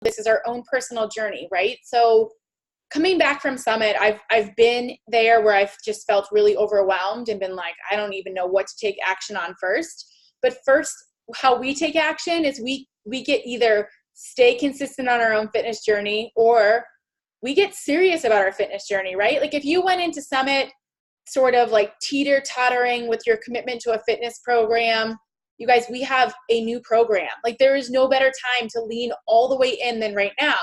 this is our own personal journey, right? So coming back from Summit, I've been there where I've just felt really overwhelmed and been like, I don't even know what to take action on first. But first, how we take action is we get either stay consistent on our own fitness journey, or we get serious about our fitness journey, right? Like if you went into Summit sort of like teeter-tottering with your commitment to a fitness program, you guys, we have a new program. Like there is no better time to lean all the way in than right now.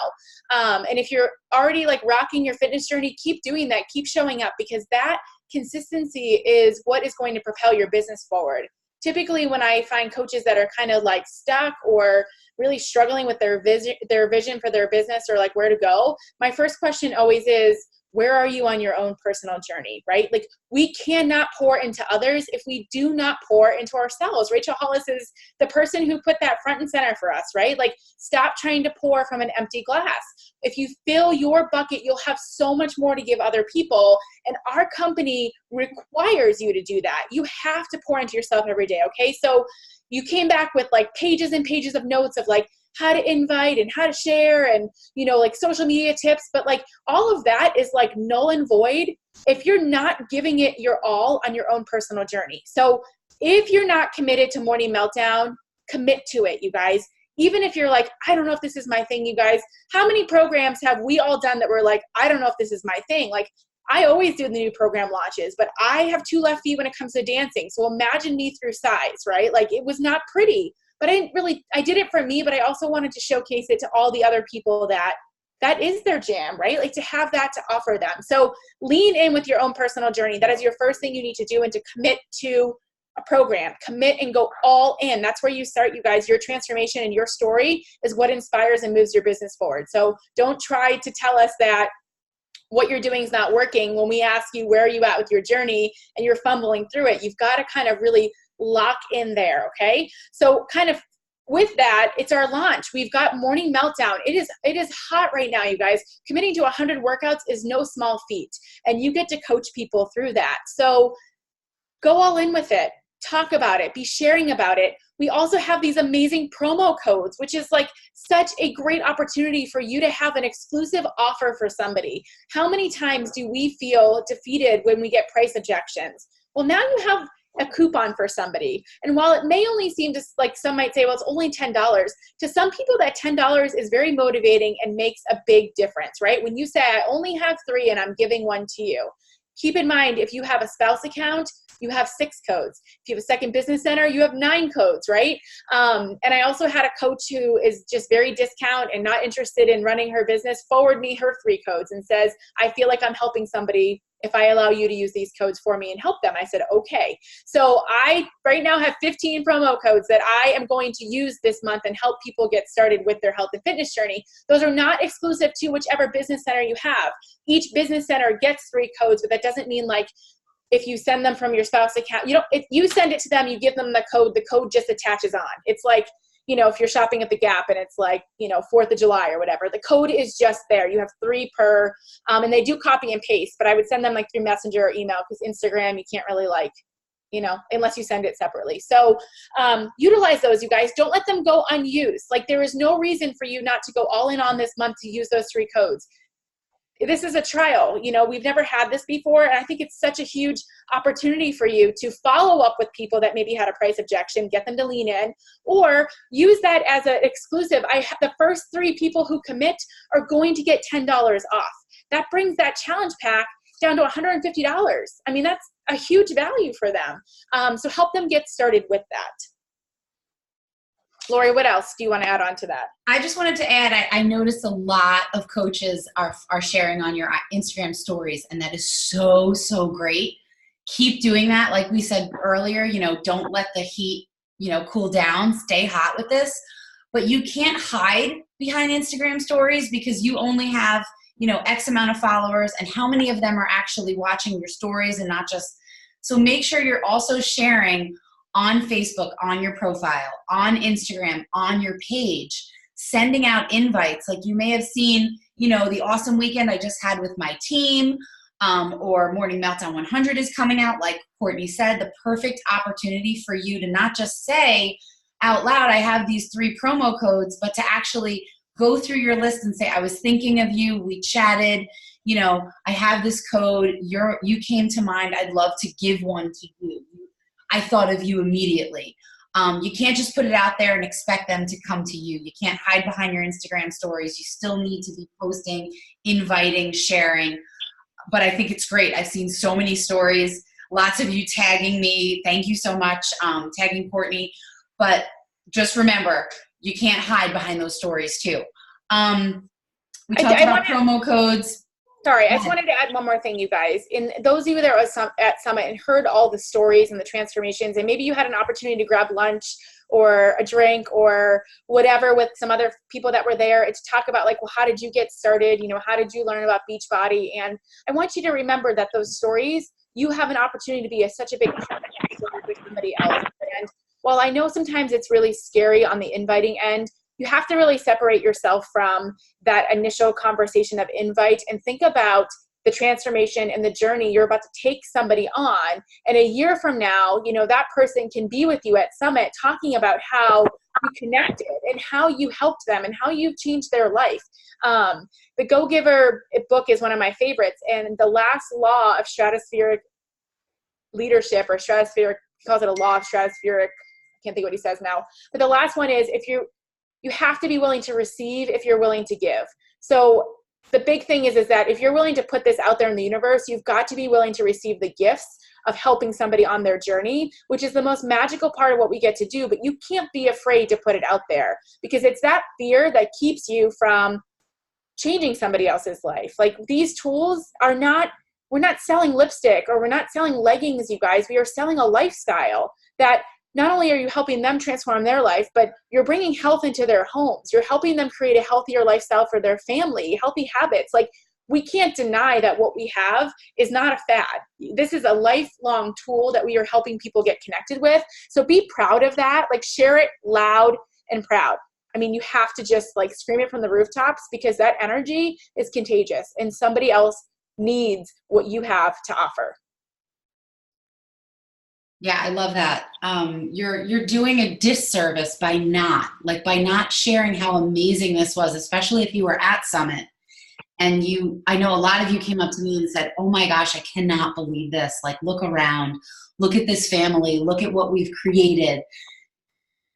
And if you're already like rocking your fitness journey, keep doing that, keep showing up, because that consistency is what is going to propel your business forward. Typically when I find coaches that are kind of like stuck or really struggling with their vision for their business or like where to go, my first question always is, where are you on your own personal journey, right? Like we cannot pour into others if we do not pour into ourselves. Rachel Hollis is the person who put that front and center for us, right? Like stop trying to pour from an empty glass. If you fill your bucket, you'll have so much more to give other people. And our company requires you to do that. You have to pour into yourself every day, okay? So you came back with like pages and pages of notes of like how to invite and how to share and, you know, like social media tips. But like all of that is like null and void if you're not giving it your all on your own personal journey. So if you're not committed to Morning Meltdown, commit to it, you guys. Even if you're like, I don't know if this is my thing, you guys. How many programs have we all done that were like, I don't know if this is my thing? Like I always do the new program launches, but I have 2 left feet when it comes to dancing. So imagine me through size, right? Like it was not pretty. But I did it for me, but I also wanted to showcase it to all the other people that is their jam, right? Like to have that to offer them. So lean in with your own personal journey. That is your first thing you need to do, and to commit to a program. Commit and go all in. That's where you start, you guys. Your transformation and your story is what inspires and moves your business forward. So don't try to tell us that what you're doing is not working when we ask you, where are you at with your journey, and you're fumbling through it. You've got to kind of really lock in there, okay? So kind of with that, it's our launch. We've got Morning Meltdown. It is hot right now, you guys. Committing to 100 workouts is no small feat, and you get to coach people through that. So go all in with it. Talk about it. Be sharing about it. We also have these amazing promo codes, which is like such a great opportunity for you to have an exclusive offer for somebody. How many times do we feel defeated when we get price objections? Well, now you have a coupon for somebody. And while it may only seem to, like some might say, well, it's only $10, to some people that $10 is very motivating and makes a big difference, right? When you say, I only have 3 and I'm giving 1 to you. Keep in mind, if you have a spouse account, you have 6 codes. If you have a second business center, you have 9 codes, right? And I also had a coach who is just very discount and not interested in running her business forward me her 3 codes and says, I feel like I'm helping somebody if I allow you to use these codes for me and help them. I said, okay. So I right now have 15 promo codes that I am going to use this month and help people get started with their health and fitness journey. Those are not exclusive to whichever business center you have. Each business center gets 3 codes, but that doesn't mean like if you send them from your spouse account, if you send it to them, you give them the code just attaches on. It's like, if you're shopping at the Gap and it's like, 4th of July or whatever, the code is just there. You have 3 per, and they do copy and paste, but I would send them like through Messenger or email, because Instagram, you can't really unless you send it separately. So utilize those, you guys. Don't let them go unused. Like there is no reason for you not to go all in on this month to use those 3 codes. This is a trial. We've never had this before. And I think it's such a huge opportunity for you to follow up with people that maybe had a price objection, get them to lean in, or use that as an exclusive. The first 3 people who commit are going to get $10 off. That brings that challenge pack down to $150. I mean, that's a huge value for them. So help them get started with that. Lori, what else do you want to add on to that? I just wanted to add, I noticed a lot of coaches are sharing on your Instagram stories, and that is so, so great. Keep doing that. Like we said earlier, don't let the heat, cool down. Stay hot with this. But you can't hide behind Instagram stories, because you only have, X amount of followers, and how many of them are actually watching your stories and not just. So make sure you're also sharing on Facebook, on your profile, on Instagram, on your page, sending out invites. Like you may have seen, the awesome weekend I just had with my team, or Morning Meltdown 100 is coming out. Like Courtney said, the perfect opportunity for you to not just say out loud, I have these 3 promo codes, but to actually go through your list and say, I was thinking of you. We chatted. You know, I have this code. You came to mind. I'd love to give one to you. I thought of you immediately. You can't just put it out there and expect them to come to you. You can't hide behind your Instagram stories. You still need to be posting, inviting, sharing. But I think it's great. I've seen so many stories, lots of you tagging me. Thank you so much, tagging Courtney. But just remember, you can't hide behind those stories too. We talked about promo codes. Sorry, I just wanted to add one more thing, you guys. In those of you that were at Summit and heard all the stories and the transformations, and maybe you had an opportunity to grab lunch or a drink or whatever with some other people that were there to talk about, like, well, how did you get started? You know, how did you learn about Beachbody? And I want you to remember that those stories, you have an opportunity to be such a big part of that story with somebody else. And while I know sometimes it's really scary on the inviting end, you have to really separate yourself from that initial conversation of invite and think about the transformation and the journey you're about to take somebody on. And a year from now, you know, that person can be with you at Summit talking about how you connected and how you helped them and how you've changed their life. The Go Giver book is one of my favorites. And the last law of stratospheric leadership, or stratospheric, he calls it a law of stratospheric, I can't think what he says now. But the last one is, you have to be willing to receive if you're willing to give. So the big thing is that if you're willing to put this out there in the universe, you've got to be willing to receive the gifts of helping somebody on their journey, which is the most magical part of what we get to do. But you can't be afraid to put it out there, because it's that fear that keeps you from changing somebody else's life. Like, these tools are not, we're not selling lipstick or we're not selling leggings, you guys. We are selling a lifestyle that not only are you helping them transform their life, but you're bringing health into their homes. You're helping them create a healthier lifestyle for their family, healthy habits. Like, we can't deny that what we have is not a fad. This is a lifelong tool that we are helping people get connected with. So be proud of that. Like, share it loud and proud. I mean, you have to just like scream it from the rooftops, because that energy is contagious and somebody else needs what you have to offer. Yeah, I love that. You're doing a disservice by not sharing how amazing this was, especially if you were at Summit. And I know a lot of you came up to me and said, oh my gosh, I cannot believe this. Like, look around, look at this family, look at what we've created.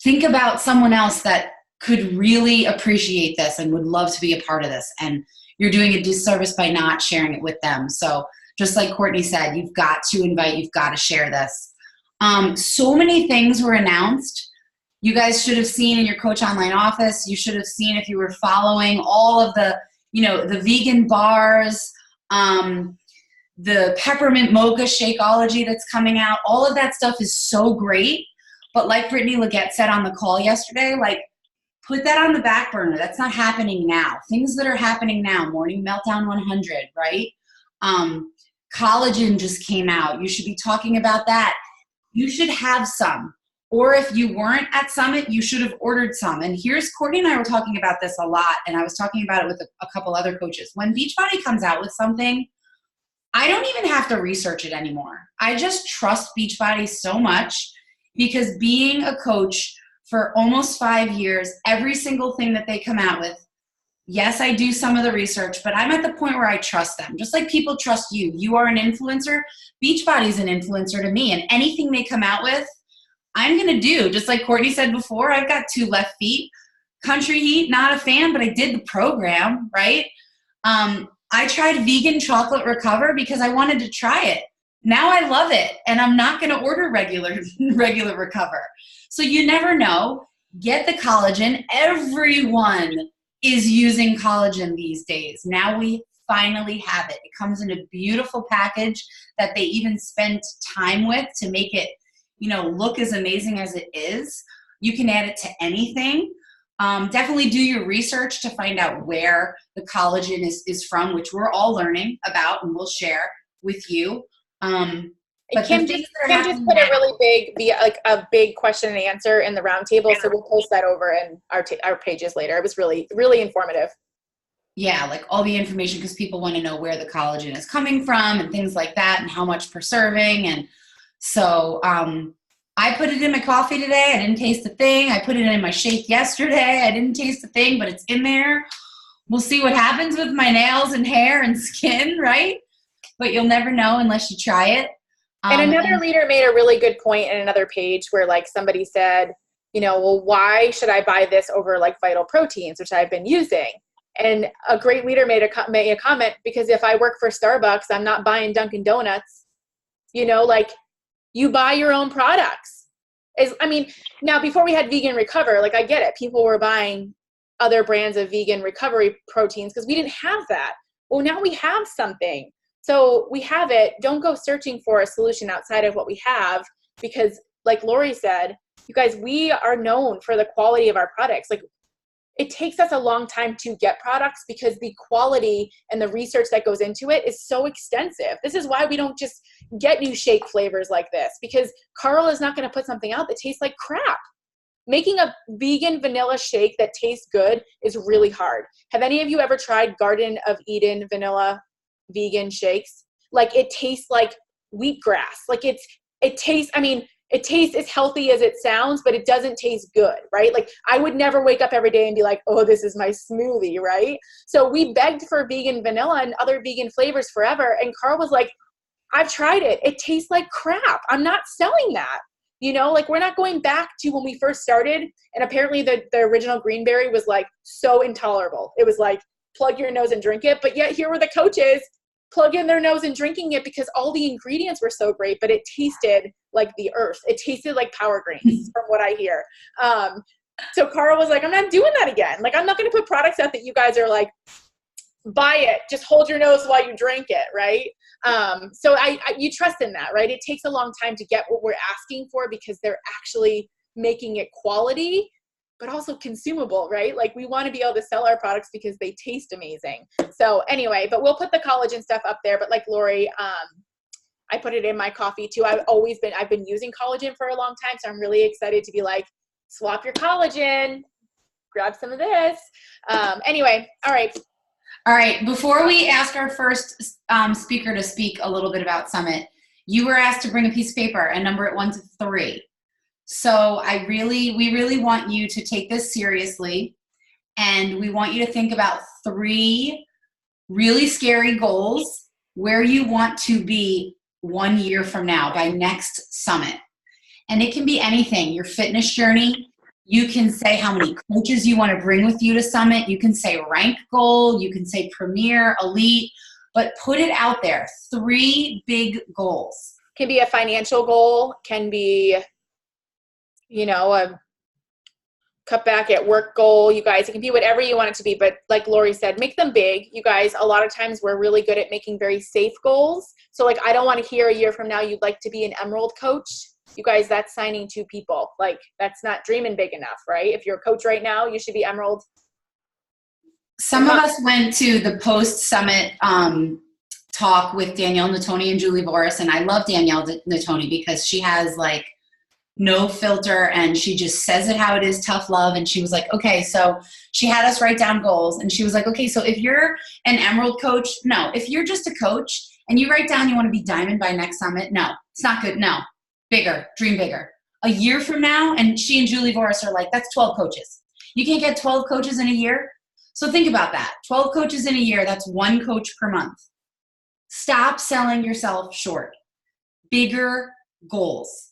Think about someone else that could really appreciate this and would love to be a part of this. And you're doing a disservice by not sharing it with them. So just like Courtney said, you've got to invite, you've got to share this. So many things were announced. You guys should have seen in your Coach Online office. You should have seen, if you were following, all of the, the vegan bars, the peppermint mocha Shakeology that's coming out. All of that stuff is so great. But like Brittany Leggett said on the call yesterday, like, put that on the back burner. That's not happening now. Things that are happening now, Morning Meltdown 100, right? Collagen just came out. You should be talking about that. You should have some. Or if you weren't at Summit, you should have ordered some. And Courtney and I were talking about this a lot, and I was talking about it with a couple other coaches. When Beachbody comes out with something, I don't even have to research it anymore. I just trust Beachbody so much, because being a coach for almost 5 years, every single thing that they come out with, yes, I do some of the research, but I'm at the point where I trust them. Just like people trust you. You are an influencer. Beachbody's an influencer to me. And anything they come out with, I'm going to do. Just like Courtney said before, I've got 2 left feet. Country Heat, not a fan, but I did the program, right? I tried vegan chocolate recover because I wanted to try it. Now I love it, and I'm not going to order regular recover. So you never know. Get the collagen. Everyone is using collagen these days. Now we finally have it. It comes in a beautiful package that they even spent time with to make it, look as amazing as it is. You can add it to anything. Definitely do your research to find out where the collagen is from, which we're all learning about and we'll share with you. But Kim just put a big question and answer in the roundtable, so we'll post that over in our pages later. It was really, really informative. Yeah, like all the information, because people want to know where the collagen is coming from and things like that, and how much per serving. And so I put it in my coffee today. I didn't taste a thing. I put it in my shake yesterday. I didn't taste a thing, but it's in there. We'll see what happens with my nails and hair and skin, right? But you'll never know unless you try it. And another leader made a really good point in another page where like somebody said, you know, well, why should I buy this over like Vital Proteins, which I've been using? And a great leader made a comment, because if I work for Starbucks, I'm not buying Dunkin' Donuts. You know, like, you buy your own products. I mean, now before we had Vegan Recover, like I get it. People were buying other brands of vegan recovery proteins because we didn't have that. Well, now we have something. So we have it. Don't go searching for a solution outside of what we have, because like Lori said, you guys, we are known for the quality of our products. Like, it takes us a long time to get products because the quality and the research that goes into it is so extensive. This is why we don't just get new shake flavors like this, because Carl is not going to put something out that tastes like crap. Making a vegan vanilla shake that tastes good is really hard. Have any of you ever tried Garden of Eden vanilla vegan shakes? Like, it tastes like wheatgrass. Like, it tastes, I mean, it tastes as healthy as it sounds, but it doesn't taste good, right? Like, I would never wake up every day and be like, oh, this is my smoothie, right? So we begged for vegan vanilla and other vegan flavors forever. And Carl was like, I've tried it. It tastes like crap. I'm not selling that. You know, like, we're not going back to when we first started. And apparently the original Greenberry was like so intolerable. It was like, plug your nose and drink it. But yet here were the coaches plugging their nose and drinking it because all the ingredients were so great, but it tasted like the earth. It tasted like Power Greens from what I hear. So Carl was like, I'm not doing that again. Like, I'm not going to put products out that you guys are like, buy it, just hold your nose while you drink it, right? So you trust in that, right? It takes a long time to get what we're asking for because they're actually making it quality, but also consumable, right? Like, we want to be able to sell our products because they taste amazing. So anyway, but we'll put the collagen stuff up there. But like Lori, I put it in my coffee too. I've been using collagen for a long time. So I'm really excited to be like, swap your collagen, grab some of this. Anyway, all right. All right, before we ask our first speaker to speak a little bit about Summit, you were asked to bring a piece of paper and number it 1 to 3. So we really want you to take this seriously, and we want you to think about 3 really scary goals where you want to be 1 year from now by next Summit. And it can be anything, your fitness journey. You can say how many coaches you want to bring with you to Summit. You can say rank goal. You can say premier, elite, but put it out there. 3 big goals. Can be a financial goal, can be, you know, a cut back at work goal. You guys, it can be whatever you want it to be. But like Lori said, make them big. You guys, a lot of times we're really good at making very safe goals. So like, I don't want to hear a year from now you'd like to be an Emerald coach. You guys, that's signing 2 people. Like, that's not dreaming big enough, right? If you're a coach right now, you should be Emerald. Some of us went to the post-summit talk with Danielle Natoni and Julie Boris, and I love Danielle Natoni because she has like no filter and she just says it how it is, tough love. And she was like, okay, so she had us write down goals, and she was like, okay, so if you're an Emerald coach, no. If you're just a coach and you write down you want to be Diamond by next summit, no, it's not good. No. Bigger, dream bigger. A year from now, and she and Julie Voris are like, that's 12 coaches. You can't get 12 coaches in a year? So think about that. 12 coaches in a year, that's 1 coach per month. Stop selling yourself short. Bigger goals.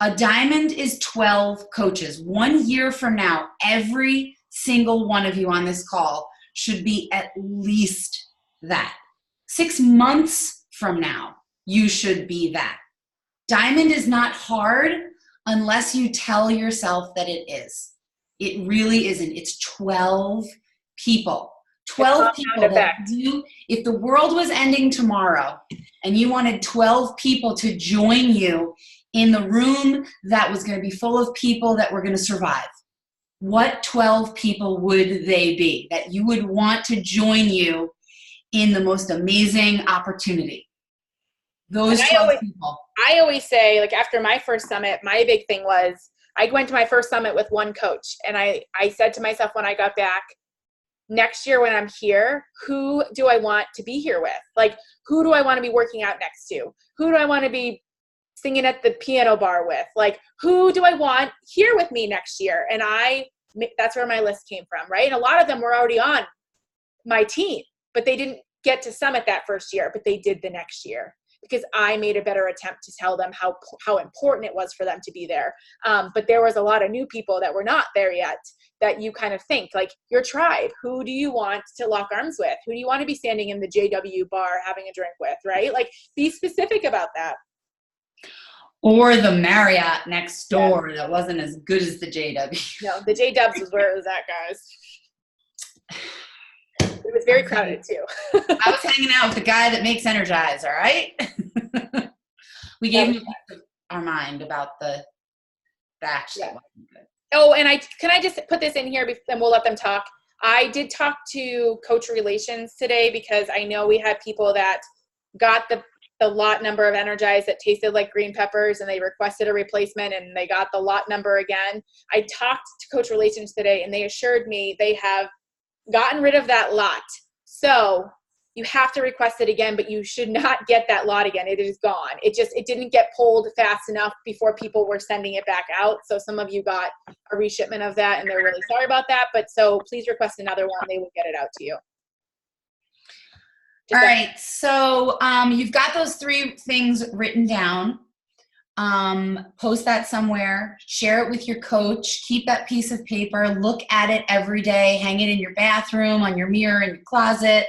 A diamond is 12 coaches. 1 year from now, every single one of you on this call should be at least that. 6 months from now, you should be that. Diamond is not hard unless you tell yourself that it is. It really isn't. It's 12 people. 12 people that do, if the world was ending tomorrow and you wanted 12 people to join you in the room that was going to be full of people that were going to survive, what 12 people would they be that you would want to join you in the most amazing opportunity? Those 12 people. I always say, like, after my first summit, my big thing was I went to my first summit with 1 coach. And I said to myself when I got back, next year when I'm here, who do I want to be here with? Like, who do I want to be working out next to? Who do I want to be singing at the piano bar with. Like, who do I want here with me next year? And that's where my list came from, right? And a lot of them were already on my team, but they didn't get to summit that first year, but they did the next year because I made a better attempt to tell them how important it was for them to be there. But there was a lot of new people that were not there yet that you kind of think, like, your tribe, who do you want to lock arms with? Who do you want to be standing in the JW bar having a drink with, right? Like, be specific about that. Or the Marriott next door that wasn't as good as the JW. No, the JWs was where it was at, guys. It was very crowded too. I was hanging out with the guy that makes Energize, all right? We gave him our mind about the batch that wasn't good. Oh, and can I just put this in here and we'll let them talk. I did talk to Coach Relations today because I know we had people that got the lot number of Energize that tasted like green peppers and they requested a replacement and they got the lot number again. I talked to Coach Relations today and they assured me they have gotten rid of that lot. So you have to request it again, but you should not get that lot again. It is gone. It didn't get pulled fast enough before people were sending it back out. So some of you got a reshipment of that and they're really sorry about that. But so please request another one. They will get it out to you. All right. So you've got those 3 things written down. Post that somewhere, share it with your coach, keep that piece of paper, look at it every day, hang it in your bathroom, on your mirror, in your closet,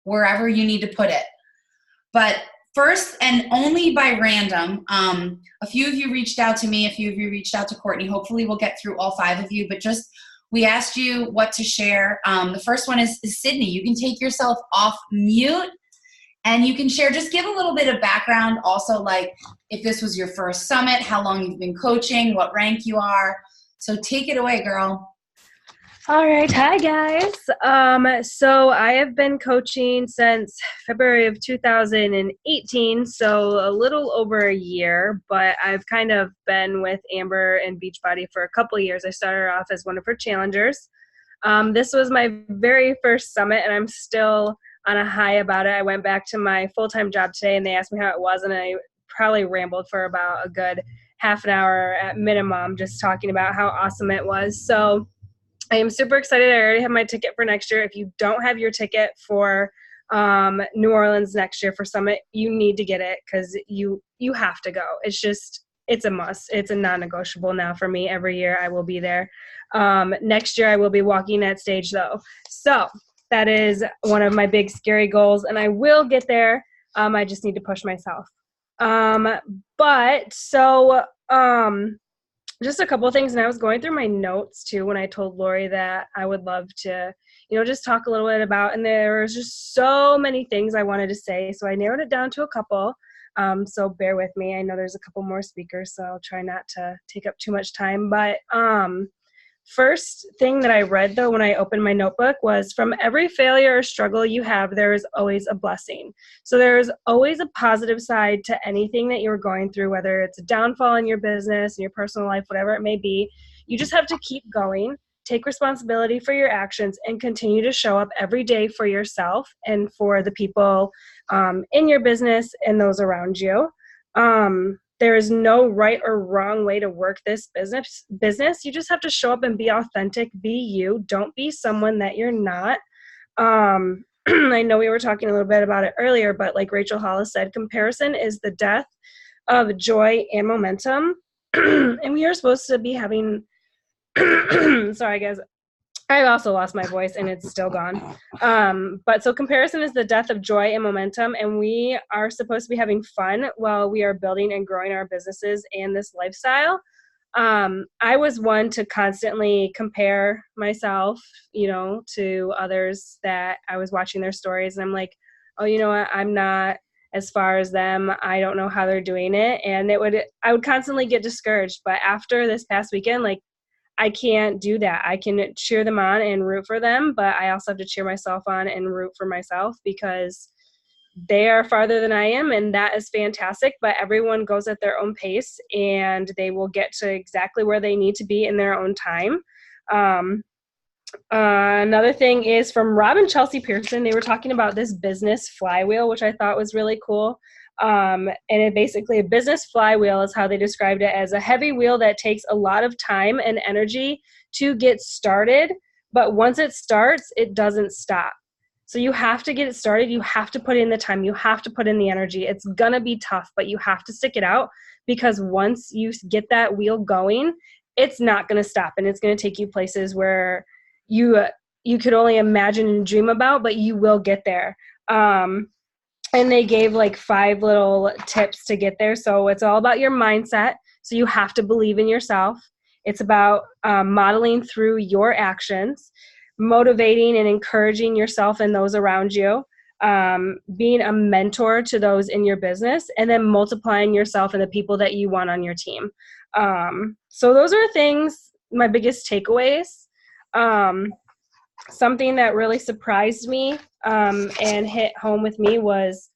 wherever you need to put it. But first and only by random, a few of you reached out to me, a few of you reached out to Courtney. Hopefully we'll get through all 5 of you, but we asked you what to share. The first one is Sydney. You can take yourself off mute and you can share, just give a little bit of background. Also, like if this was your first summit, how long you've been coaching, what rank you are. So take it away, girl. All right. Hi, guys. So I have been coaching since February of 2018, so a little over a year, but I've kind of been with Amber and Beachbody for a couple of years. I started off as one of her challengers. This was my very first summit, and I'm still on a high about it. I went back to my full-time job today, and they asked me how it was, and I probably rambled for about a good half an hour at minimum just talking about how awesome it was. So I am super excited. I already have my ticket for next year. If you don't have your ticket for New Orleans next year for Summit, you need to get it because you have to go. It's a must. It's a non-negotiable now for me. Every year I will be there. Next year I will be walking that stage though. So that is one of my big scary goals, and I will get there. I just need to push myself. Just a couple of things, and I was going through my notes too when I told Lori that I would love to, just talk a little bit about, and there was just so many things I wanted to say, so I narrowed it down to a couple, so bear with me. I know there's a couple more speakers, so I'll try not to take up too much time, but first thing that I read, though, when I opened my notebook was, from every failure or struggle you have, there is always a blessing. So there is always a positive side to anything that you're going through, whether it's a downfall in your business, in your personal life, whatever it may be. You just have to keep going, take responsibility for your actions, and continue to show up every day for yourself and for the people in your business and those around you. There is no right or wrong way to work this business. You just have to show up and be authentic, be you. Don't be someone that you're not. I know we were talking a little bit about it earlier, but like Rachel Hollis said, comparison is the death of joy and momentum. And we are supposed to be having, sorry guys, I also lost my voice and it's still gone. But so comparison is the death of joy and momentum, and we are supposed to be having fun while we are building and growing our businesses and this lifestyle. I was one to constantly compare myself, to others that I was watching their stories, and I'm like, oh, you know what? I'm not as far as them. I don't know how they're doing it. And I would constantly get discouraged. But after this past weekend, like, I can't do that. I can cheer them on and root for them, but I also have to cheer myself on and root for myself because they are farther than I am, and that is fantastic. But everyone goes at their own pace, and they will get to exactly where they need to be in their own time. Another thing is from Rob and Chelsea Pearson. They were talking about this business flywheel, which I thought was really cool. And it basically, a business flywheel is how they described it, as a heavy wheel that takes a lot of time and energy to get started. But once it starts, it doesn't stop. So you have to get it started. You have to put in the time. You have to put in the energy. It's going to be tough, but you have to stick it out, because once you get that wheel going, it's not going to stop. And it's going to take you places where you could only imagine and dream about, but you will get there. And they gave like 5 little tips to get there. So it's all about your mindset. So you have to believe in yourself. It's about modeling through your actions, motivating and encouraging yourself and those around you, being a mentor to those in your business, and then multiplying yourself and the people that you want on your team. So those are things, my biggest takeaways. Something that really surprised me and hit home with me was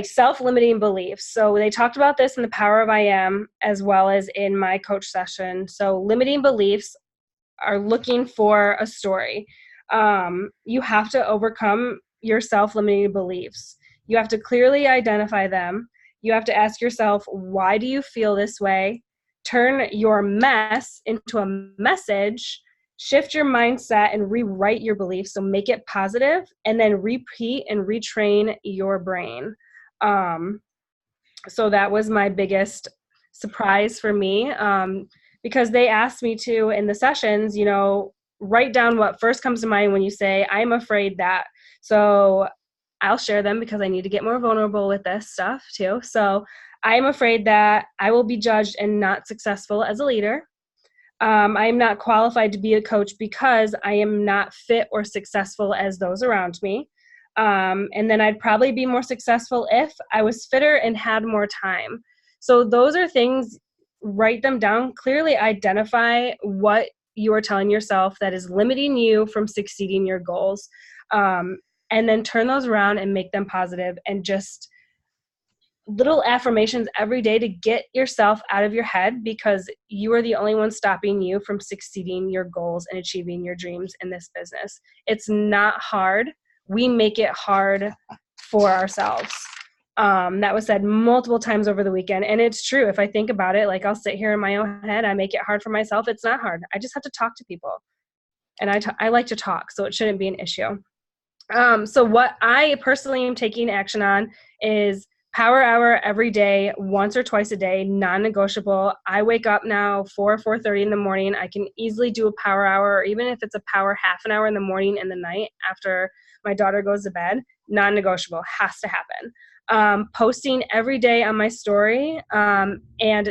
self-limiting beliefs. So they talked about this in the Power of I Am, as well as in my coach session. So limiting beliefs are looking for a story. You have to overcome your self-limiting beliefs. You have to clearly identify them. You have to ask yourself, why do you feel this way? Turn your mess into a message. Shift your mindset and rewrite your beliefs. So make it positive, and then repeat and retrain your brain. So that was my biggest surprise for me, because they asked me to, in the sessions, write down what first comes to mind when you say, I'm afraid that. So I'll share them because I need to get more vulnerable with this stuff too. So I'm afraid that I will be judged and not successful as a leader. I am not qualified to be a coach because I am not fit or successful as those around me. And then I'd probably be more successful if I was fitter and had more time. So those are things, write them down, clearly identify what you are telling yourself that is limiting you from succeeding your goals. And then turn those around and make them positive, and just little affirmations every day to get yourself out of your head, because you are the only one stopping you from succeeding your goals and achieving your dreams in this business. It's not hard. We make it hard for ourselves. That was said multiple times over the weekend. And it's true. If I think about it, like I'll sit here in my own head, I make it hard for myself. It's not hard. I just have to talk to people. And I like to talk, so it shouldn't be an issue. So what I personally am taking action on is power hour every day, once or twice a day, non-negotiable. I wake up now 4:30 in the morning. I can easily do a power hour, or even if it's a power half an hour in the morning and the night after my daughter goes to bed, non-negotiable, has to happen. Posting every day on my story and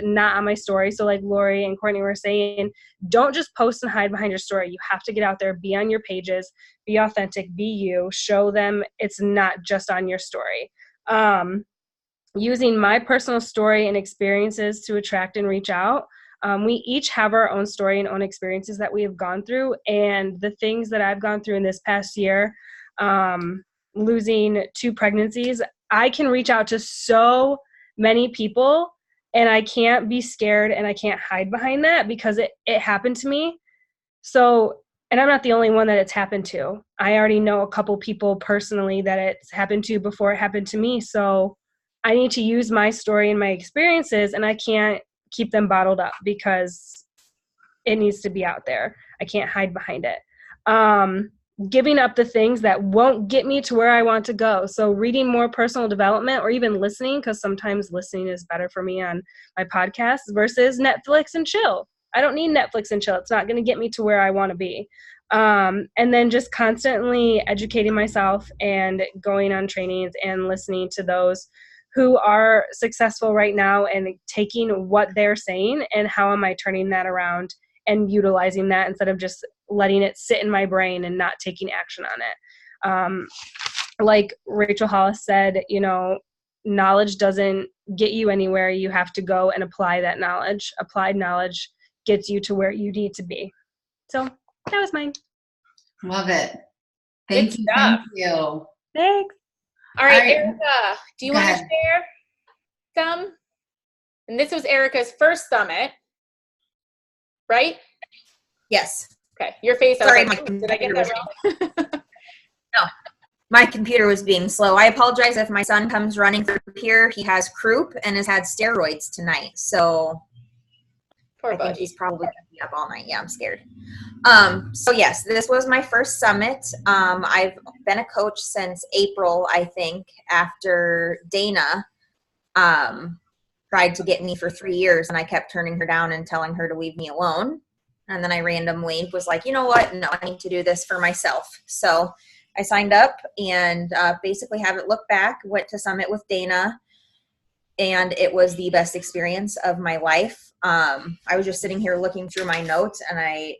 not on my story. So like Lori and Courtney were saying, don't just post and hide behind your story. You have to get out there, be on your pages, be authentic, be you, show them it's not just on your story. Using my personal story and experiences to attract and reach out. We each have our own story and own experiences that we have gone through, and the things that I've gone through in this past year, losing 2 pregnancies, I can reach out to so many people, and I can't be scared and I can't hide behind that, because it happened to me. So, and I'm not the only one that it's happened to. I already know a couple people personally that it's happened to before it happened to me. So I need to use my story and my experiences, and I can't keep them bottled up because it needs to be out there. I can't hide behind it. Giving up the things that won't get me to where I want to go. So reading more personal development, or even listening, because sometimes listening is better for me on my podcast versus Netflix and chill. I don't need Netflix and chill. It's not going to get me to where I want to be. And then just constantly educating myself and going on trainings and listening to those who are successful right now, and taking what they're saying and how am I turning that around and utilizing that instead of just letting it sit in my brain and not taking action on it. Like Rachel Hollis said, knowledge doesn't get you anywhere. You have to go and apply that knowledge. Applied knowledge gets you to where you need to be. So that was mine. Love it. Thank you. Thanks. All right, Erica, do you want to share some? And this was Erica's first summit, right? Yes. Okay, your face. Sorry, did I get that wrong? No, My computer was being slow. I apologize if my son comes running through here. He has croup and has had steroids tonight. So Poor I buddy. think he's probably going to be up all night. Yeah, I'm scared. So yes, this was my first summit. I've been a coach since April, I think, after Dana tried to get me for 3 years, and I kept turning her down and telling her to leave me alone. And then I randomly was like, you know what? No, I need to do this for myself. So I signed up and basically haven't looked back. Went to summit with Dana, and it was the best experience of my life. I was just sitting here looking through my notes, and I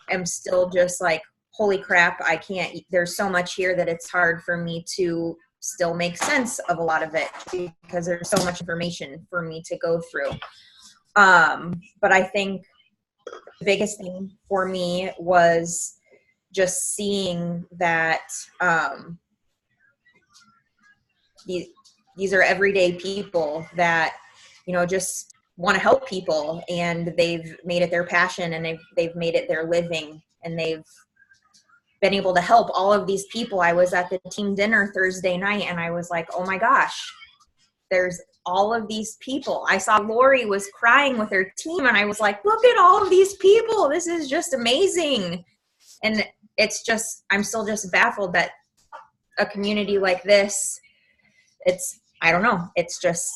am still just like, holy crap, I can't, there's so much here that it's hard for me to still make sense of a lot of it because there's so much information for me to go through. But I think the biggest thing for me was just seeing that these are everyday people that, you know, just want to help people, and they've made it their passion, and they've made it their living, and they've been able to help all of these people. I was at the team dinner Thursday night, and I was like, oh my gosh, there's all of these people. I saw Lori was crying with her team, and I was like, look at all of these people. This is just amazing. And it's just, I'm still just baffled that a community like this, I don't know, it's just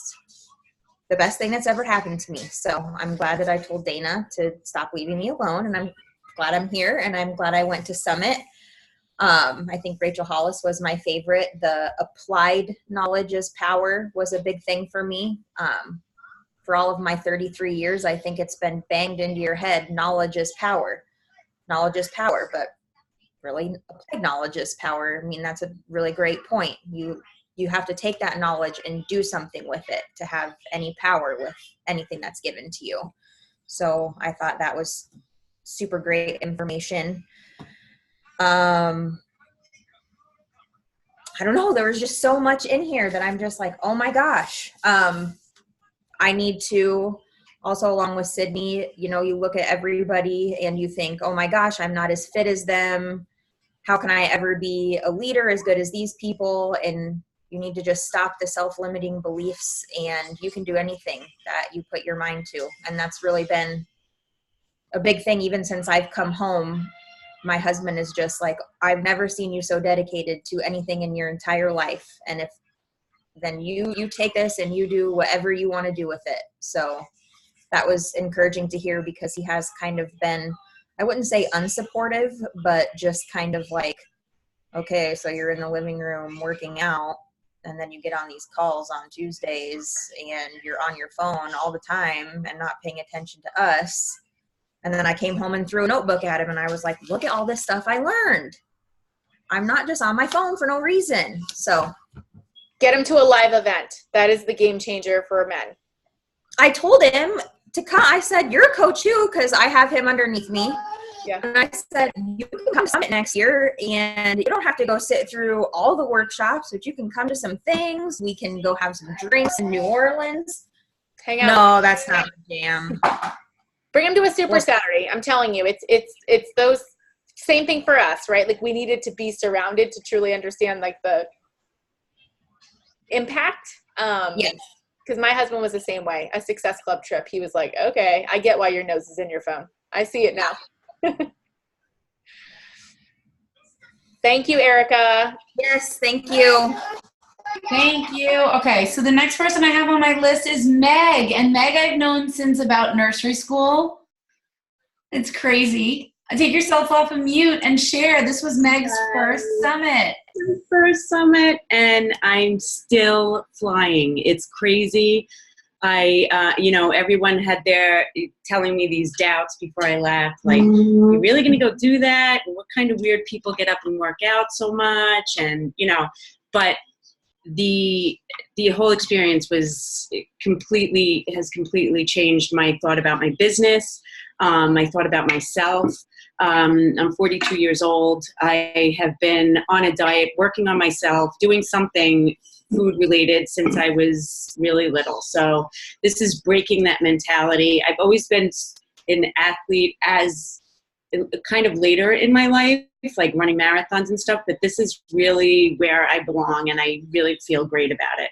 the best thing that's ever happened to me. So I'm glad that I told Dana to stop leaving me alone, and I'm glad I'm here, and I'm glad I went to Summit. I think Rachel Hollis was my favorite. The applied knowledge is power was a big thing for me. For all of my 33 years, I think it's been banged into your head, knowledge is power. Knowledge is power, but really applied knowledge is power. I mean, that's a really great point. You have to take that knowledge and do something with it to have any power with anything that's given to you. So I thought that was super great information. I don't know. There was just so much in here that I'm just like, oh my gosh. I need to also, along with Sydney, you know, you look at everybody and you think, oh my gosh, I'm not as fit as them. How can I ever be a leader as good as these people? And you need to just stop the self-limiting beliefs, and you can do anything that you put your mind to. And that's really been a big thing. Even since I've come home, my husband is just like, I've never seen you so dedicated to anything in your entire life. And if then you take this and you do whatever you want to do with it. So that was encouraging to hear, because he has kind of been, I wouldn't say unsupportive, but just kind of like, okay, so you're in the living room working out, and then you get on these calls on Tuesdays, and you're on your phone all the time and not paying attention to us. And then I came home and threw a notebook at him, and I was like, look at all this stuff I learned. I'm not just on my phone for no reason. So get him to a live event. That is the game changer for men. I told him to come. I said, you're a coach too, because I have him underneath me. Yeah. And I said, you can come to Summit next year, and you don't have to go sit through all the workshops, but you can come to some things. We can go have some drinks in New Orleans. Hang out. No, that's not the jam. Bring him to a Super Saturday. I'm telling you, it's those, same thing for us, right? Like, we needed to be surrounded to truly understand like the impact. Yes. Because my husband was the same way. A Success Club trip, he was like, okay, I get why your nose is in your phone. I see it now. Thank you, Erica. Yes, thank you. Thank you. Okay, so the next person I have on my list is Meg. And Meg I've known since about nursery school. It's crazy. Take yourself off of mute and share. This was Meg's first summit. First summit, and I'm still flying. It's crazy. Everyone had their telling me these doubts before I left, like, you're really going to go do that? And what kind of weird people get up and work out so much? And, but the whole experience has completely changed my thought about my business, my thought about myself. I'm 42 years old. I have been on a diet, working on myself, doing something food related since I was really little. So this is breaking that mentality. I've always been an athlete as kind of later in my life, like running marathons and stuff, but this is really where I belong and I really feel great about it.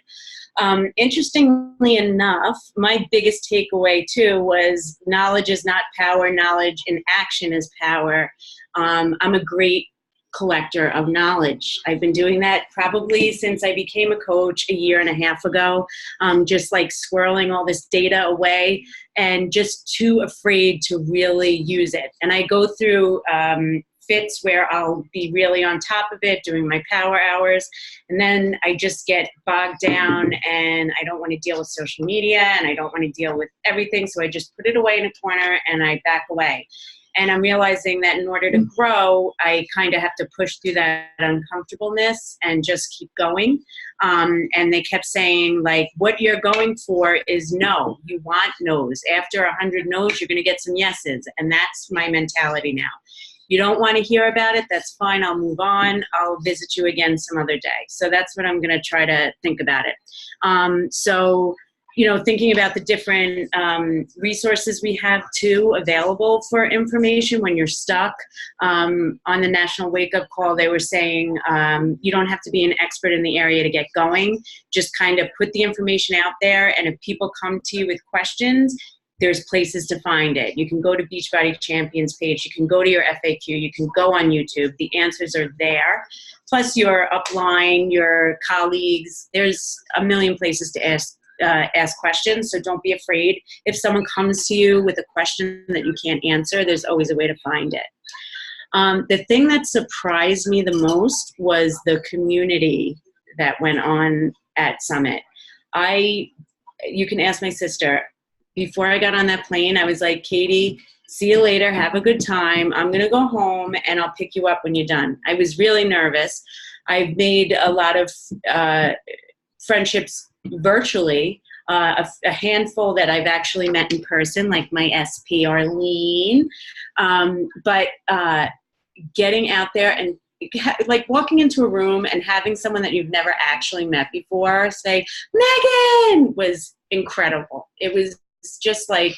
Interestingly enough, my biggest takeaway too was knowledge is not power, knowledge in action is power. I'm a great collector of knowledge. I've been doing that probably since I became a coach a year and a half ago, just like squirreling all this data away and just too afraid to really use it. And I go through fits where I'll be really on top of it, doing my power hours, and then I just get bogged down and I don't want to deal with social media and I don't want to deal with everything, so I just put it away in a corner and I back away. And I'm realizing that in order to grow, I kind of have to push through that uncomfortableness and just keep going. And they kept saying, like, what you're going for is no. You want no's. After 100 no's, you're going to get some yeses. And that's my mentality now. You don't want to hear about it, that's fine. I'll move on. I'll visit you again some other day. So that's what I'm going to try to think about it. So, you know, thinking about the different resources we have too available for information when you're stuck. On the National Wake Up Call, they were saying you don't have to be an expert in the area to get going. Just kind of put the information out there, and if people come to you with questions, there's places to find it. You can go to Beachbody Champions page. You can go to your FAQ. You can go on YouTube. The answers are there. Plus your upline, your colleagues. There's a million places to ask questions, so don't be afraid. If someone comes to you with a question that you can't answer, there's always a way to find it. The thing that surprised me the most was the community that went on at Summit. You can ask my sister. Before I got on that plane, I was like, Katie, see you later. Have a good time. I'm going to go home and I'll pick you up when you're done. I was really nervous. I've made a lot of friendships virtually, a handful that I've actually met in person, like my SP Arlene. But getting out there and like walking into a room and having someone that you've never actually met before say, Megan, was incredible. It was just like,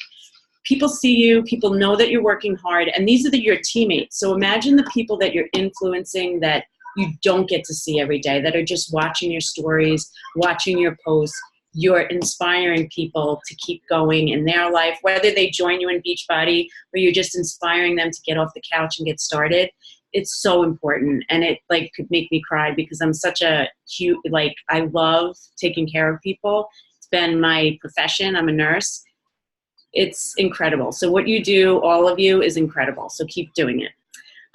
people see you, people know that you're working hard, and these are your teammates. So imagine the people that you're influencing that you don't get to see every day, that are just watching your stories, watching your posts. You're inspiring people to keep going in their life, whether they join you in Beachbody or you're just inspiring them to get off the couch and get started. It's so important, and it like could make me cry because I'm such a cute, like I love taking care of people. It's been my profession. I'm a nurse. It's incredible. So what you do, all of you, is incredible. So keep doing it.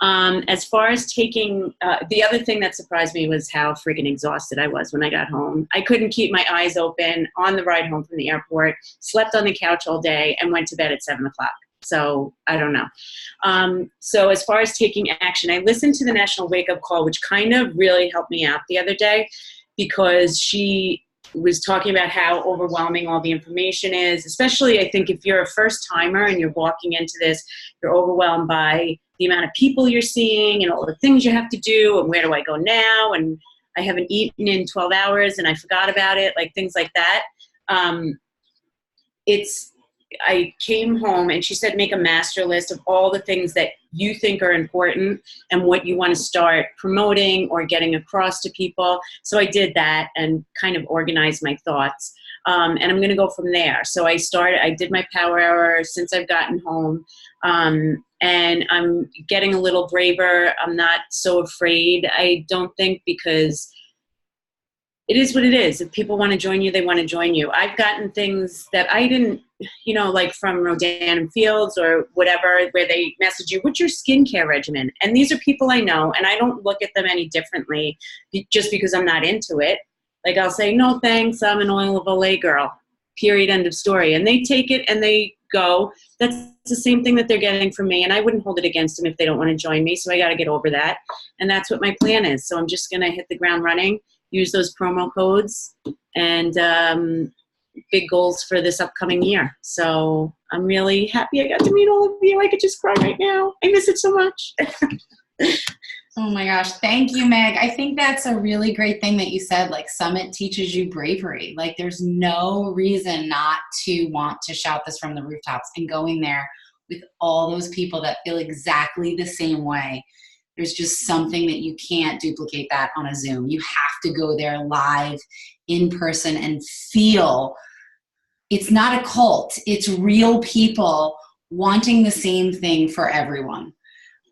As far as taking, the other thing that surprised me was how freaking exhausted I was when I got home. I couldn't keep my eyes open on the ride home from the airport, slept on the couch all day, and went to bed at 7 o'clock. So I don't know. So as far as taking action, I listened to the National Wake Up Call, which kind of really helped me out the other day because she was talking about how overwhelming all the information is, especially I think if you're a first timer and you're walking into this, you're overwhelmed by the amount of people you're seeing and all the things you have to do and where do I go now and I haven't eaten in 12 hours and I forgot about it, like things like that. I came home and she said make a master list of all the things that you think are important and what you want to start promoting or getting across to people. So I did that and kind of organized my thoughts. And I'm going to go from there. So I did my power hour since I've gotten home. And I'm getting a little braver. I'm not so afraid, I don't think, because it is what it is. If people want to join you, they want to join you. I've gotten things that I didn't, like from Rodan and Fields or whatever, where they message you, what's your skincare regimen? And these are people I know, and I don't look at them any differently just because I'm not into it. Like I'll say, no thanks, I'm an oil of Olay girl, period, end of story. And they take it and they go. That's the same thing that they're getting from me, and I wouldn't hold it against them if they don't want to join me, so I got to get over that. And that's what my plan is. So I'm just going to hit the ground running, use those promo codes, and big goals for this upcoming year. So I'm really happy I got to meet all of you. I could just cry right now. I miss it so much. Oh my gosh. Thank you, Meg. I think that's a really great thing that you said, like Summit teaches you bravery. Like there's no reason not to want to shout this from the rooftops, and going there with all those people that feel exactly the same way. There's just something that you can't duplicate that on a Zoom. You have to go there live in person and feel. It's not a cult. It's real people wanting the same thing for everyone.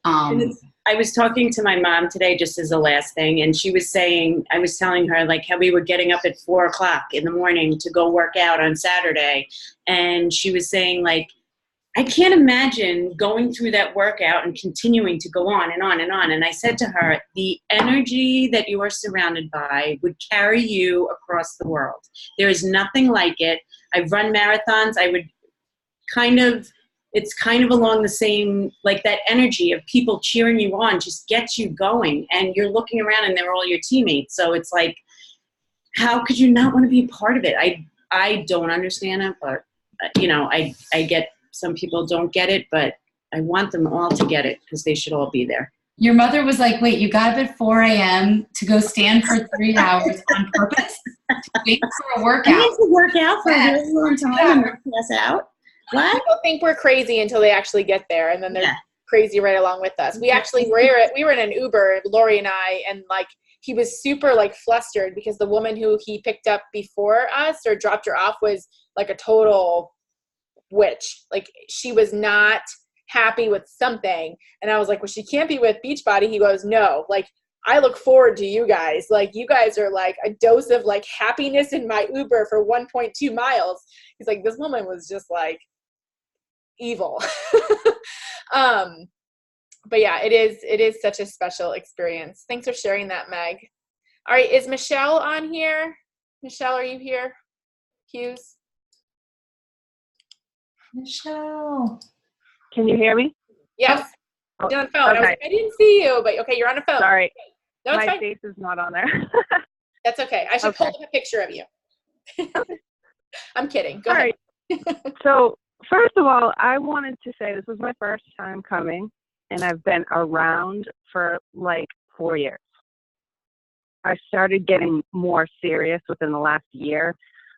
I was talking to my mom today, just as a last thing, and she was saying, I was telling her like how we were getting up at 4:00 in the morning to go work out on Saturday. And she was saying like, I can't imagine going through that workout and continuing to go on and on and on. And I said to her, the energy that you are surrounded by would carry you across the world. There is nothing like it. I've run marathons. It's kind of along the same, like that energy of people cheering you on just gets you going. And you're looking around and they're all your teammates. So it's like, how could you not want to be a part of it? I don't understand it, but I get some people don't get it, but I want them all to get it because they should all be there. Your mother was like, wait, you got up at 4 a.m. to go stand for 3 hours on purpose to wait for a workout. I need to work out for a really long time and not pass out. What? People think we're crazy until they actually get there, and then they're crazy right along with us. We actually we were in an Uber, Lori and I, and like he was super like flustered because the woman who he picked up before us or dropped her off was like a total witch. Like she was not happy with something, and I was like, well, she can't be with Beachbody. He goes, no, like I look forward to you guys. Like you guys are like a dose of like happiness in my Uber for 1.2 miles. He's like, this woman was just like evil. But yeah, it is such a special experience. Thanks for sharing that, Meg. All right, is Michelle on here? Michelle, are you here? Hughes? Michelle. Can you hear me? Yes. Oh, You're on the phone. okay. I didn't see you, but okay, you're on the phone. Sorry. No, it's My fine. face is not on there. That's okay. I should pull up a picture of you. I'm kidding. Go ahead. Right. So first of all, I wanted to say this was my first time coming, and I've been around for like 4 years. I started getting more serious within the last year,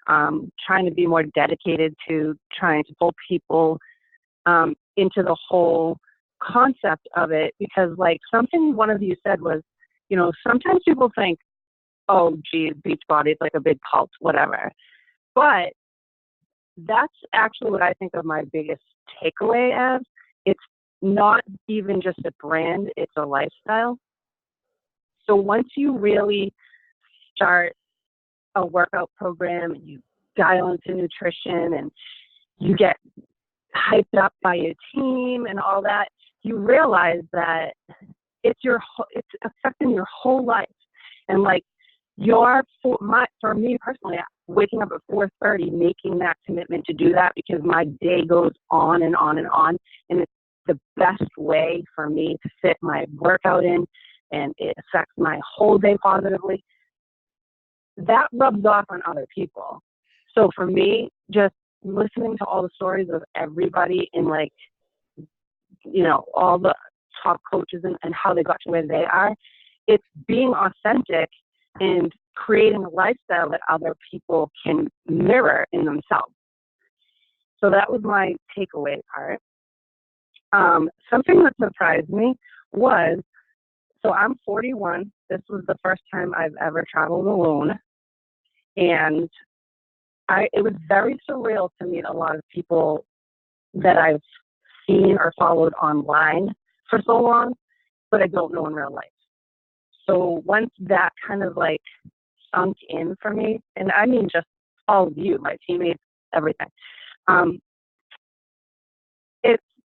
trying to be more dedicated to trying to pull people into the whole concept of it, because like something one of you said was, sometimes people think, oh, geez, Beachbody is like a big cult, whatever. But that's actually what I think of my biggest takeaway as. It's not even just a brand, it's a lifestyle. So once you really start a workout program and you dial into nutrition and you get hyped up by your team and all that, you realize that it's affecting your whole life. And like for me personally, waking up at 4:30, making that commitment to do that because my day goes on and on and on, and it's the best way for me to fit my workout in, and it affects my whole day positively. That rubs off on other people. So for me, just listening to all the stories of everybody in like, all the top coaches and how they got to where they are, it's being authentic and creating a lifestyle that other people can mirror in themselves. So that was my takeaway part. Something that surprised me was, so I'm 41. This was the first time I've ever traveled alone. And it was very surreal to meet a lot of people that I've seen or followed online for so long, but I don't know in real life. So once that kind of like sunk in for me, and I mean just all of you, my teammates, everything,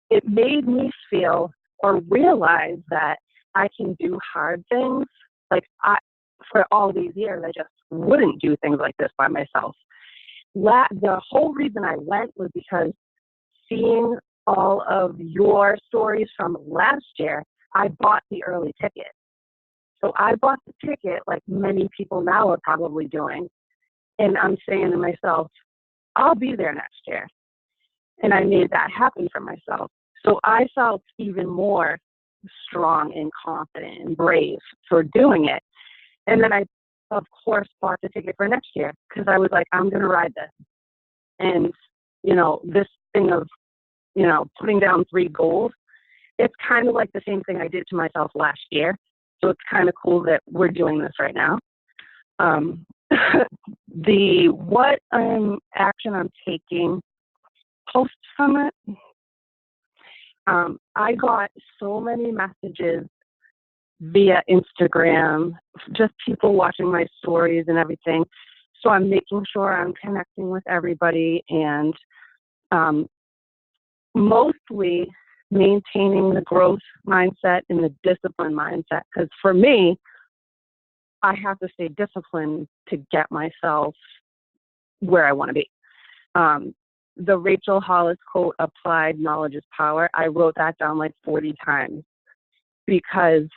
it made me feel or realize that I can do hard things. Like for all these years, I just wouldn't do things like this by myself. The whole reason I went was because seeing all of your stories from last year, I bought the early ticket. So I bought the ticket like many people now are probably doing. And I'm saying to myself, I'll be there next year. And I made that happen for myself. So I felt even more strong and confident and brave for doing it. And then I, of course, bought the ticket for next year because I was like, I'm going to ride this. And, this thing of putting down 3 goals, it's kind of like the same thing I did to myself last year. So it's kind of cool that we're doing this right now. What action I'm taking post summit, I got so many messages via Instagram, just people watching my stories and everything. So I'm making sure I'm connecting with everybody and mostly maintaining the growth mindset and the discipline mindset. Because for me, I have to stay disciplined to get myself where I want to be. The Rachel Hollis quote, applied knowledge is power, I wrote that down like 40 times because,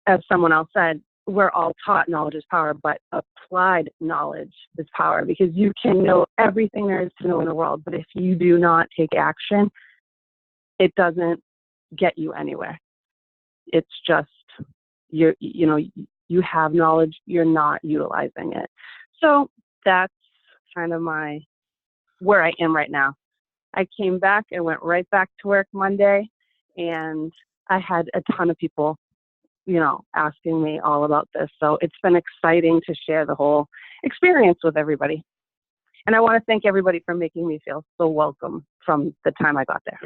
as someone else said, we're all taught knowledge is power, but applied knowledge is power, because you can know everything there is to know in the world, but if you do not take action, it doesn't get you anywhere. It's just, you have knowledge, you're not utilizing it. So that's kind of where I am right now. I came back and went right back to work Monday, and I had a ton of people, asking me all about this. So it's been exciting to share the whole experience with everybody. And I want to thank everybody for making me feel so welcome from the time I got there.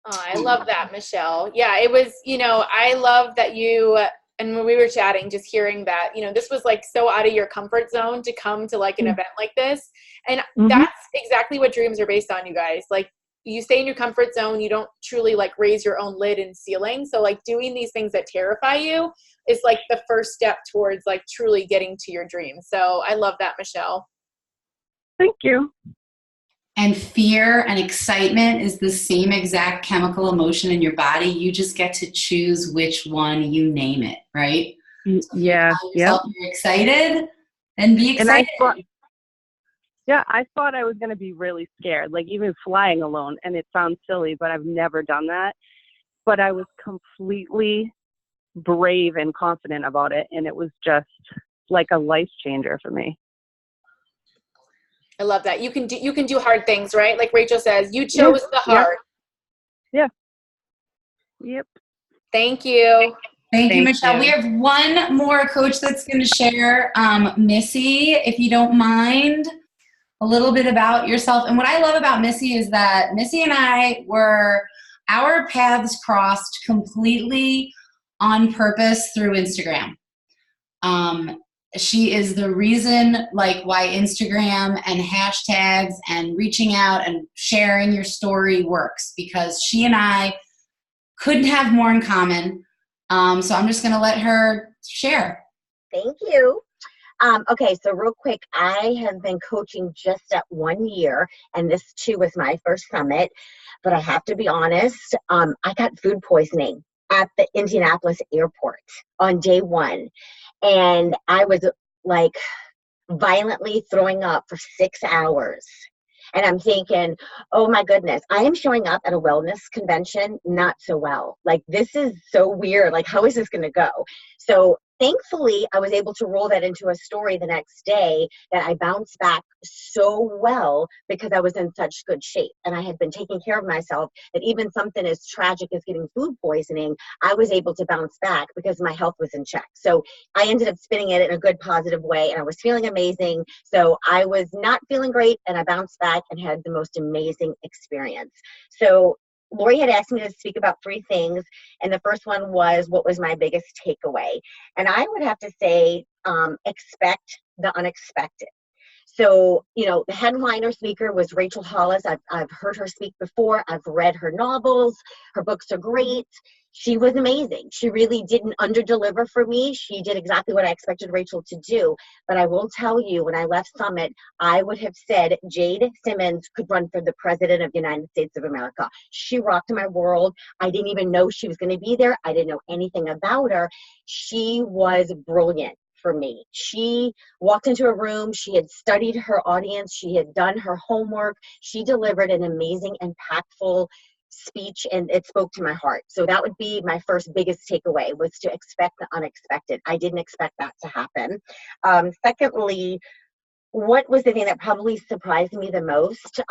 Oh, I love that, Michelle. Yeah, it was, I love that you, and when we were chatting, just hearing that, this was like so out of your comfort zone to come to like an event like this. And that's exactly what dreams are based on, you guys. Like, you stay in your comfort zone, you don't truly like raise your own lid and ceiling. So like doing these things that terrify you is like the first step towards like truly getting to your dreams. So I love that, Michelle. Thank you. And fear and excitement is the same exact chemical emotion in your body. You just get to choose which one you name it, right? So yeah. You're excited, and be excited. I thought I was going to be really scared, like even flying alone. And it sounds silly, but I've never done that. But I was completely brave and confident about it. And it was just like a life changer for me. I love that. You can do hard things, right? Like Rachel says, you chose the hard. Yeah. Yep. Thank you. Thank you, Michelle. We have one more coach that's going to share. Missy, if you don't mind, a little bit about yourself. And what I love about Missy is that Missy and our paths crossed completely on purpose through Instagram. She is the reason like why Instagram and hashtags and reaching out and sharing your story works, because she and I couldn't have more in common. So I'm just going to let her share. Thank you. Okay, so real quick, I have been coaching just at 1 year, and this too was my first summit, but I have to be honest, I got food poisoning at the Indianapolis airport on day 1, and I was like violently throwing up for 6 hours. And I'm thinking, oh my goodness, I am showing up at a wellness convention not so well. Like, this is so weird. Like, how is this going to go? So thankfully, I was able to roll that into a story the next day that I bounced back so well because I was in such good shape. And I had been taking care of myself, that even something as tragic as getting food poisoning, I was able to bounce back because my health was in check. So I ended up spinning it in a good, positive way, and I was feeling amazing. So I was not feeling great, and I bounced back and had the most amazing experience. So Lori had asked me to speak about 3 things, and the first one was, what was my biggest takeaway? And I would have to say, expect the unexpected. So, the headliner speaker was Rachel Hollis. I've heard her speak before. I've read her novels. Her books are great. She was amazing. She really didn't underdeliver for me. She did exactly what I expected Rachel to do. But I will tell you, when I left Summit, I would have said Jade Simmons could run for the President of the United States of America. She rocked my world. I didn't even know she was going to be there. I didn't know anything about her. She was brilliant for me. She walked into a room, she had studied her audience, she had done her homework, she delivered an amazing, impactful speech, and it spoke to my heart. So that would be my first biggest takeaway, was to expect the unexpected. I didn't expect that to happen. Secondly, what was the thing that probably surprised me the most?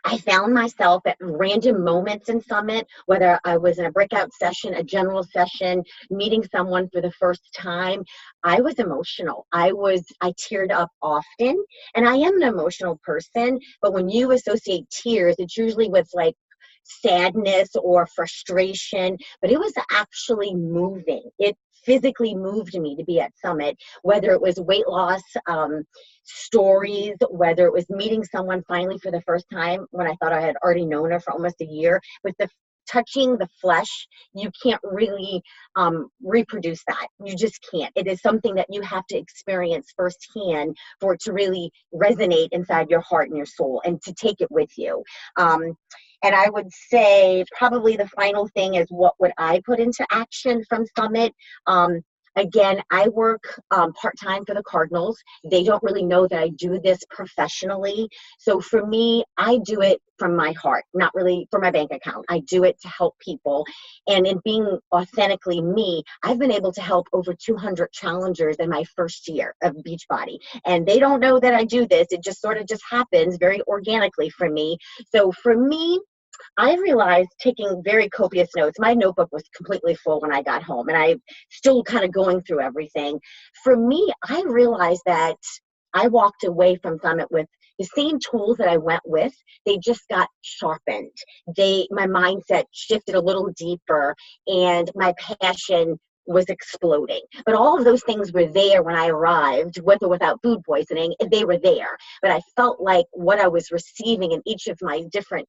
I found myself at random moments in Summit, whether I was in a breakout session, a general session, meeting someone for the first time. I was emotional. I teared up often, and I am an emotional person, but when you associate tears, it's usually with like sadness or frustration, but it was actually moving. It physically moved me to be at Summit, whether it was weight loss stories, whether it was meeting someone finally for the first time when I thought I had already known her for almost a year. With the touching the flesh, you can't really reproduce that. You just can't. It is something that you have to experience firsthand for it to really resonate inside your heart and your soul, and to take it with you. And I would say probably the final thing is, what would I put into action from Summit? Again, I work part-time for the Cardinals. They don't really know that I do this professionally. So for me, I do it from my heart, not really for my bank account. I do it to help people. And in being authentically me, I've been able to help over 200 challengers in my first year of Beachbody. And they don't know that I do this. It just sort of just happens very organically for me. So for me, I realized, taking very copious notes, my notebook was completely full when I got home, and I'm still kind of going through everything. For me, I realized that I walked away from Summit with the same tools that I went with. They just got sharpened. My mindset shifted a little deeper, and my passion was exploding. But all of those things were there when I arrived, with or without food poisoning. They were there. But I felt like what I was receiving in each of my different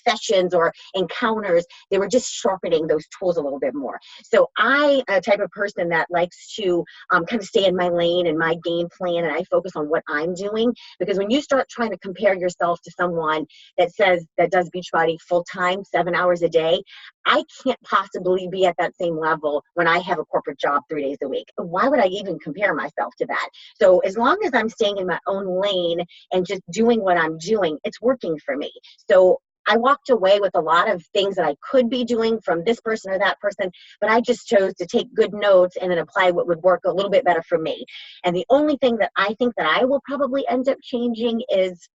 sessions or encounters, they were just sharpening those tools a little bit more. So I'm a type of person that likes to kind of stay in my lane and my game plan, and I focus on what I'm doing. Because when you start trying to compare yourself to someone that does Beachbody full time, 7 hours a day, I can't possibly be at that same level when I have a corporate job 3 days a week. Why would I even compare myself to that? So as long as I'm staying in my own lane and just doing what I'm doing, it's working for me. So I walked away with a lot of things that I could be doing from this person or that person, but I just chose to take good notes and then apply what would work a little bit better for me. And the only thing that I think that I will probably end up changing is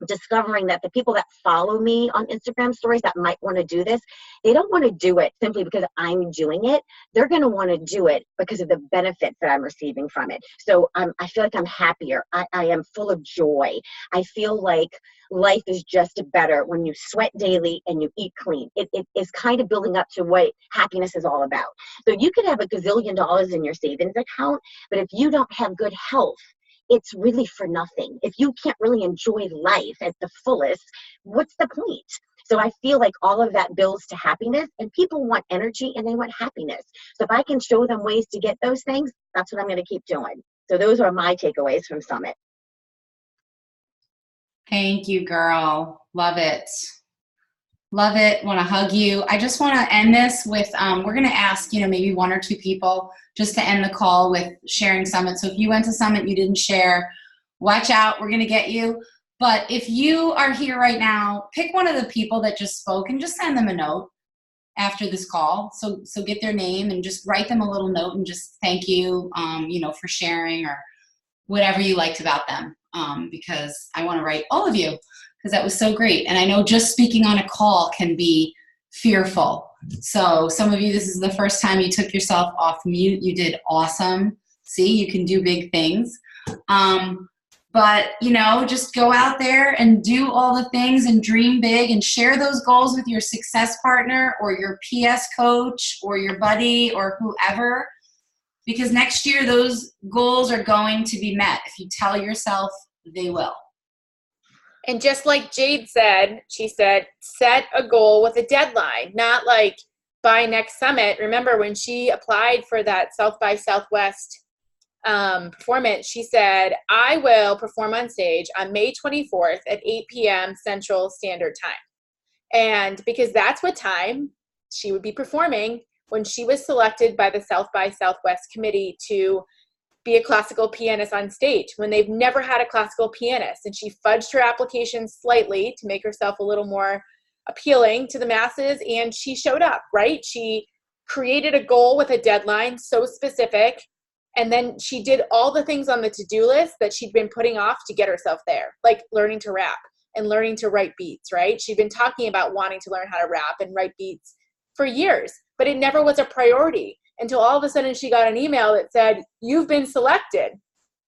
discovering that the people that follow me on Instagram stories that might want to do this, they don't want to do it simply because I'm doing it. They're going to want to do it because of the benefits that I'm receiving from it. So I feel like I'm happier. I am full of joy. I feel like life is just better when you sweat daily and you eat clean. It is kind of building up to what happiness is all about. So you could have $1 gazillion in your savings account, but if you don't have good health, it's really for nothing. If you can't really enjoy life at the fullest, what's the point? So I feel like all of that builds to happiness, and people want energy and they want happiness. So if I can show them ways to get those things, that's what I'm going to keep doing. So those are my takeaways from Summit. Thank you, girl. Love it. Love it. Want to hug you. I just want to end this with, we're going to ask, maybe 1 or 2 people just to end the call with sharing Summit. So if you went to Summit, you didn't share, watch out. We're going to get you. But if you are here right now, pick one of the people that just spoke and just send them a note after this call. So get their name and just write them a little note and just thank you, for sharing or whatever you liked about them. Because I want to write all of you, because that was so great. And I know just speaking on a call can be fearful. So some of you, this is the first time you took yourself off mute. You did awesome. See, you can do big things. But, just go out there and do all the things and dream big and share those goals with your success partner or your PS coach or your buddy or whoever. Because next year, those goals are going to be met. If you tell yourself, they will. And just like Jade said, she said, set a goal with a deadline, not like by next Summit. Remember when she applied for that South by Southwest performance, she said, I will perform on stage on May 24th at 8 p.m. Central Standard Time. And because that's what time she would be performing when she was selected by the South by Southwest committee to be a classical pianist on stage, when they've never had a classical pianist. And she fudged her application slightly to make herself a little more appealing to the masses. And she showed up, right? She created a goal with a deadline so specific. And then she did all the things on the to-do list that she'd been putting off to get herself there, like learning to rap, and learning to write beats, right? She'd been talking about wanting to learn how to rap and write beats for years, but it never was a priority until all of a sudden she got an email that said, "You've been selected."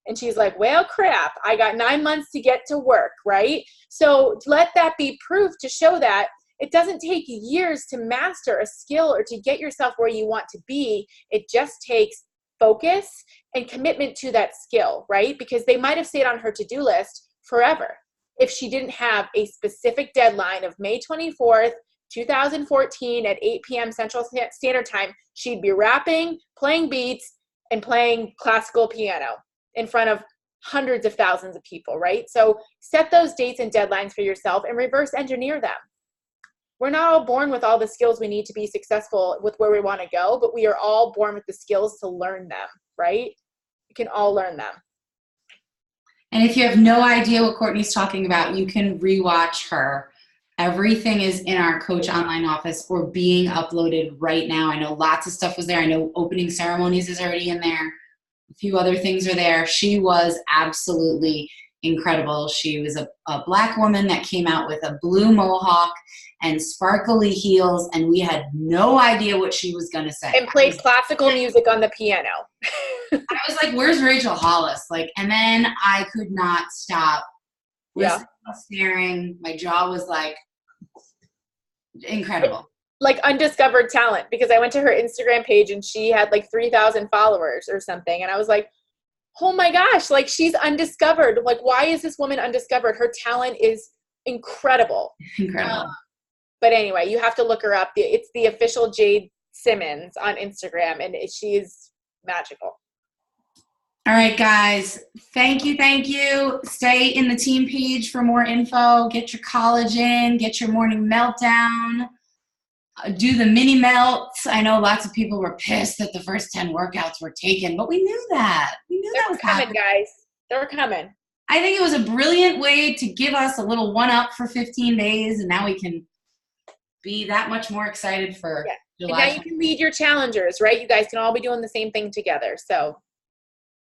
And she's like, well, crap, I got 9 months to get to work, right? So let that be proof to show that it doesn't take years to master a skill or to get yourself where you want to be. It just takes focus and commitment to that skill, right? Because they might have stayed on her to-do list forever if she didn't have a specific deadline of May 24th, 2014 at 8 p.m. Central Standard Time. She'd be rapping, playing beats, and playing classical piano in front of hundreds of thousands of people, right? So set those dates and deadlines for yourself and reverse engineer them. We're not all born with all the skills we need to be successful with where we want to go, but we are all born with the skills to learn them, right? We can all learn them. And if you have no idea what Courtney's talking about, you can rewatch her. Everything is in our Coach Online office or being uploaded right now. I know lots of stuff was there. I know opening ceremonies is already in there. A few other things are there. She was absolutely incredible. She was a Black woman that came out with a blue mohawk and sparkly heels, and we had no idea what she was going to say. And played classical music on the piano. I was like, where's Rachel Hollis? Like, and then I could not stop listening, staring. My jaw was like incredible. Like undiscovered talent, because I went to her Instagram page and she had like 3,000 followers or something. And I was like, oh my gosh, like she's undiscovered. Like, why is this woman undiscovered? Her talent is incredible. Incredible. But anyway, you have to look her up. It's the official Jade Simmons on Instagram, and she's magical. All right, guys. Thank you. Thank you. Stay in the team page for more info. Get your collagen. Get your morning meltdown. Do the mini melts. I know lots of people were pissed that the first 10 workouts were taken, but we knew that. We knew that was coming, guys. They're coming. I think it was a brilliant way to give us a little one-up for 15 days, and now we can be that much more excited for July. And now you can lead your challengers, right? You guys can all be doing the same thing together. So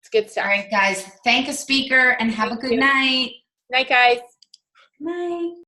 it's good stuff. All right, guys. Thank a speaker and have a good night. Night, guys. Night.